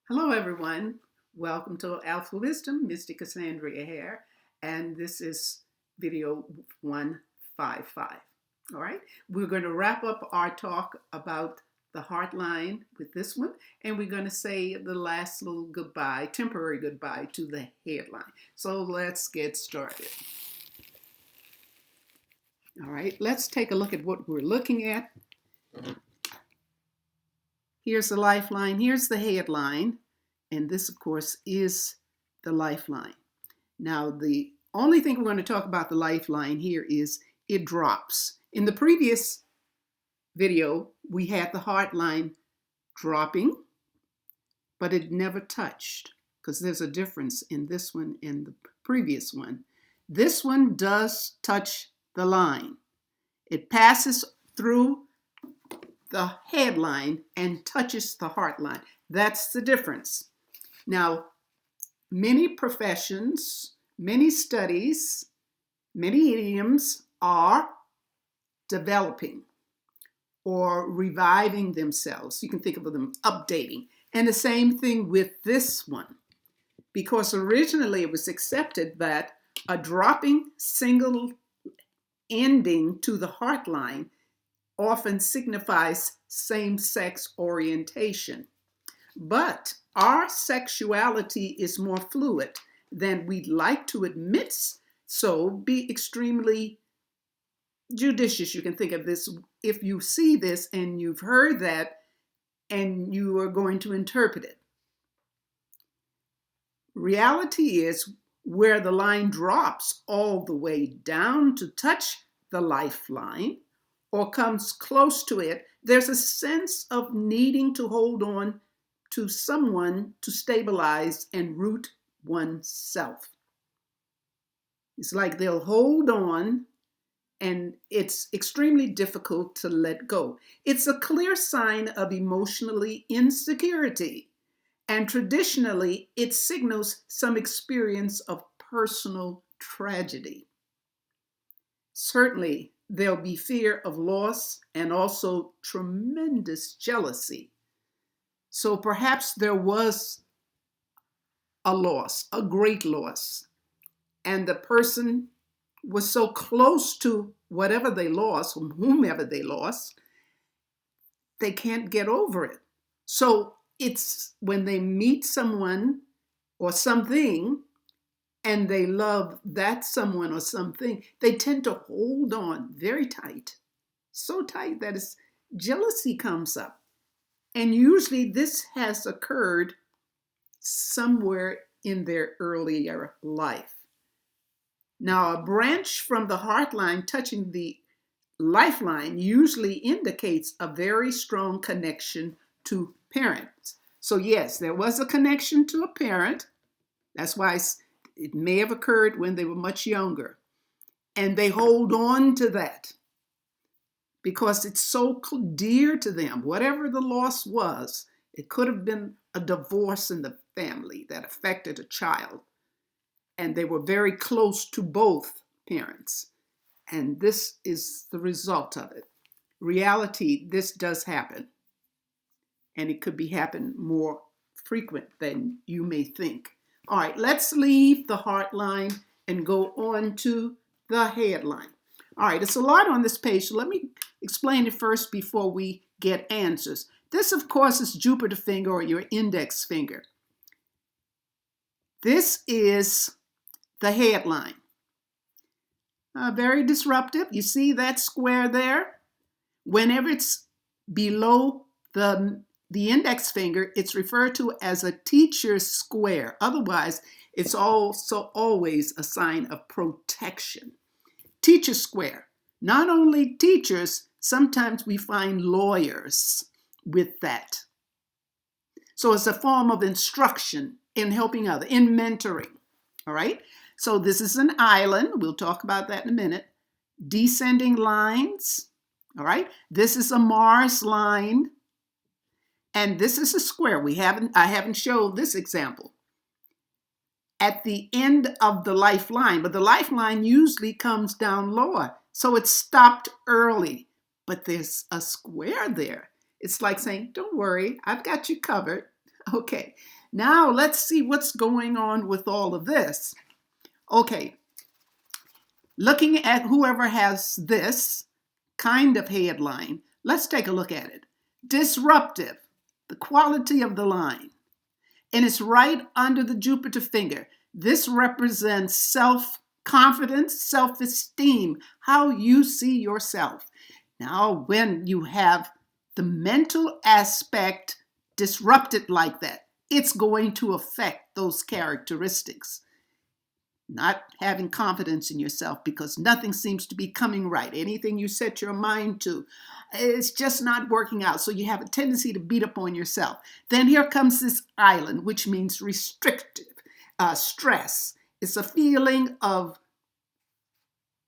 Hello, everyone. Welcome to Alphawisdom, Mystic Cassandria here, and this is video 155. All right, we're going to wrap up our talk about the heart line with this one, and we're going to say the last little goodbye, temporary goodbye to the headline. So let's get started. All right, let's take a look at what we're looking at. Here's the lifeline, here's the headline. And this, of course, is the lifeline. Now, the only thing we're going to talk about the lifeline here is it drops. In the previous video, we had the heart line dropping, but it never touched because there's a difference in this one and the previous one. This one does touch the line. It passes through the headline and touches the heart line. That's the difference. Now, many professions, many studies, many idioms are developing or reviving themselves. You can think of them updating. And the same thing with this one, because originally it was accepted that a dropping single ending to the heart line often signifies same-sex orientation. But our sexuality is more fluid than we'd like to admit, so be extremely judicious. You can think of this if you see this and you've heard that and you are going to interpret it. Reality is where the line drops all the way down to touch the lifeline or comes close to it, there's a sense of needing to hold on to someone to stabilize and root oneself. It's like they'll hold on and it's extremely difficult to let go. It's a clear sign of emotionally insecurity, and traditionally it signals some experience of personal tragedy. Certainly there'll be fear of loss and also tremendous jealousy. So perhaps there was a loss, a great loss, and the person was so close to whatever they lost, whomever they lost, they can't get over it. So it's when they meet someone or something and they love that someone or something, they tend to hold on very tight, so tight that jealousy comes up. And usually this has occurred somewhere in their earlier life. Now, a branch from the heart line touching the lifeline usually indicates a very strong connection to parents. So yes, there was a connection to a parent. That's why it may have occurred when they were much younger. And they hold on to that because it's so dear to them. Whatever the loss was, it could have been a divorce in the family that affected a child. And they were very close to both parents. And this is the result of it. Reality, this does happen. And it could be happen more frequent than you may think. All right, let's leave the heart line and go on to the headline. All right, it's a lot on this page, so let me explain it first before we get answers. This, of course, is Jupiter finger or your index finger. This is the headline. Very disruptive. You see that square there? Whenever it's below the index finger, it's referred to as a teacher's square. Otherwise, it's also always a sign of protection. Teacher square. Not only teachers, sometimes we find lawyers with that. So it's a form of instruction in helping others, in mentoring. All right? So this is an island. We'll talk about that in a minute. Descending lines. All right? This is a Mars line. And this is a square. I haven't showed this example. At the end of the lifeline, but the lifeline usually comes down lower. So it's stopped early, but there's a square there. It's like saying, don't worry, I've got you covered. Okay, now let's see what's going on with all of this. Okay, looking at whoever has this kind of headline, let's take a look at it. Disruptive, the quality of the line. And it's right under the Jupiter finger. This represents self-confidence, self-esteem, how you see yourself. Now, when you have the mental aspect disrupted like that, it's going to affect those characteristics. Not having confidence in yourself because nothing seems to be coming right. Anything you set your mind to, it's just not working out. So you have a tendency to beat up on yourself. Then here comes this island, which means restrictive stress. It's a feeling of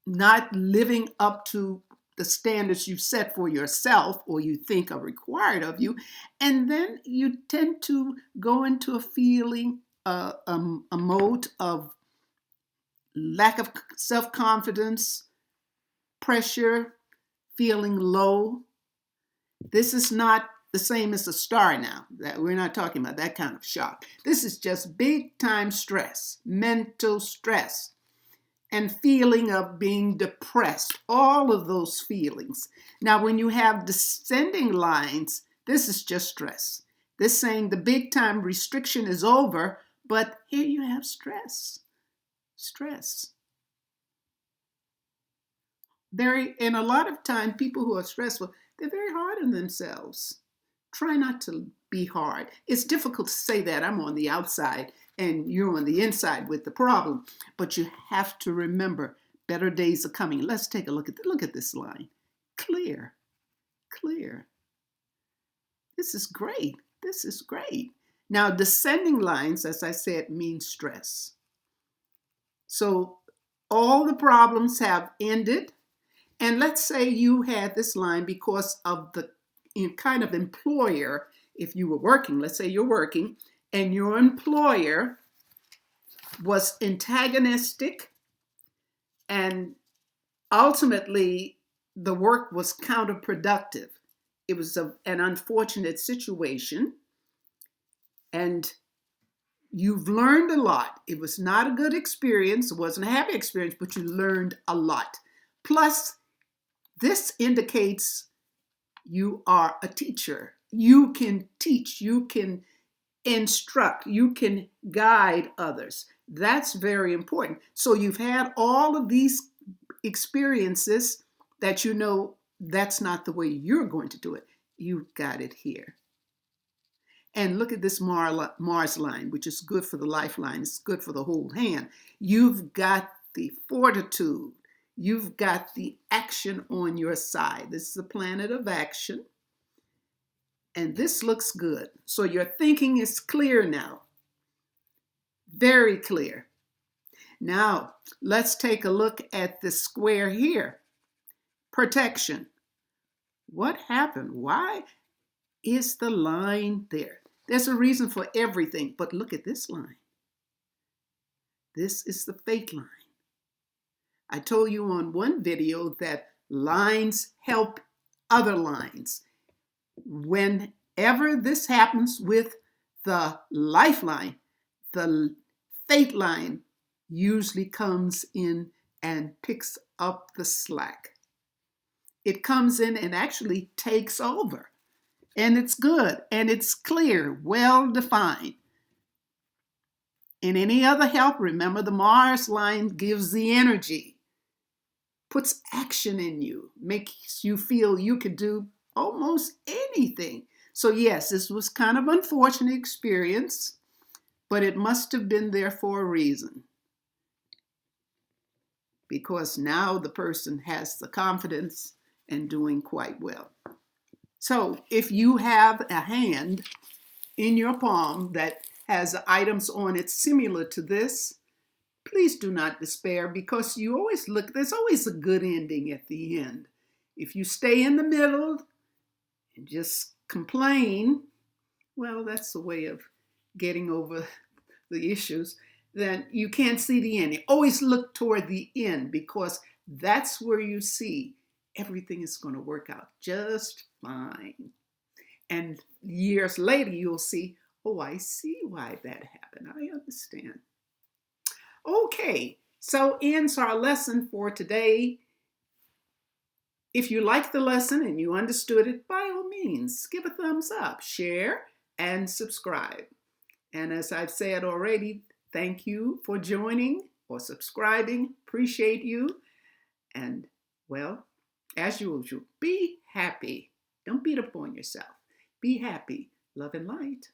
not living up to the standards you set for yourself or you think are required of you. And then you tend to go into a feeling, a mode of lack of self-confidence, pressure, feeling low. This is not the same as a star now. That we're not talking about that kind of shock. This is just big time stress, mental stress, and feeling of being depressed, all of those feelings. Now, when you have descending lines, this is just stress. This saying the big time restriction is over, but here you have stress. Stress. And a lot of time, people who are stressful, they're very hard on themselves. Try not to be hard. It's difficult to say that. I'm on the outside and you're on the inside with the problem. But you have to remember, better days are coming. Let's take a look at this line. Clear, clear. This is great. This is great. Now, descending lines, as I said, mean stress. So all the problems have ended. And let's say you had this line because of the kind of employer, if you were working, let's say you're working, and your employer was antagonistic, and ultimately the work was counterproductive. It was an unfortunate situation, and you've learned a lot. It was not a good experience. It wasn't a happy experience, but you learned a lot. Plus, this indicates you are a teacher. You can teach, you can instruct, you can guide others. That's very important. So you've had all of these experiences that you know that's not the way you're going to do it. You've got it here. And look at this Mars line, which is good for the lifeline. It's good for the whole hand. You've got the fortitude. You've got the action on your side. This is the planet of action. And this looks good. So your thinking is clear now. Very clear. Now, let's take a look at this square here. Protection. What happened? Why is the line there? There's a reason for everything, but look at this line. This is the fate line. I told you on one video that lines help other lines. Whenever this happens with the lifeline, the fate line usually comes in and picks up the slack. It comes in and actually takes over. And it's good, and it's clear, well defined. In any other help, remember the Mars line gives the energy, puts action in you, makes you feel you could do almost anything. So yes, this was kind of an unfortunate experience, but it must have been there for a reason. Because now the person has the confidence and doing quite well. So if you have a hand in your palm that has items on it similar to this, please do not despair, because you always look, there's always a good ending at the end. If you stay in the middle and just complain, well, that's the way of getting over the issues, then you can't see the end. You always look toward the end, because that's where you see everything is going to work out just fine. And years later, you'll see, Oh, I see why that happened. I understand. Okay, so ends our lesson for today. If you liked the lesson and you understood it, by all means, give a thumbs up, share, and subscribe. And as I've said already, thank you for joining or subscribing. Appreciate you. And, well, as usual, be happy. Don't beat up on yourself. Be happy. Love and light.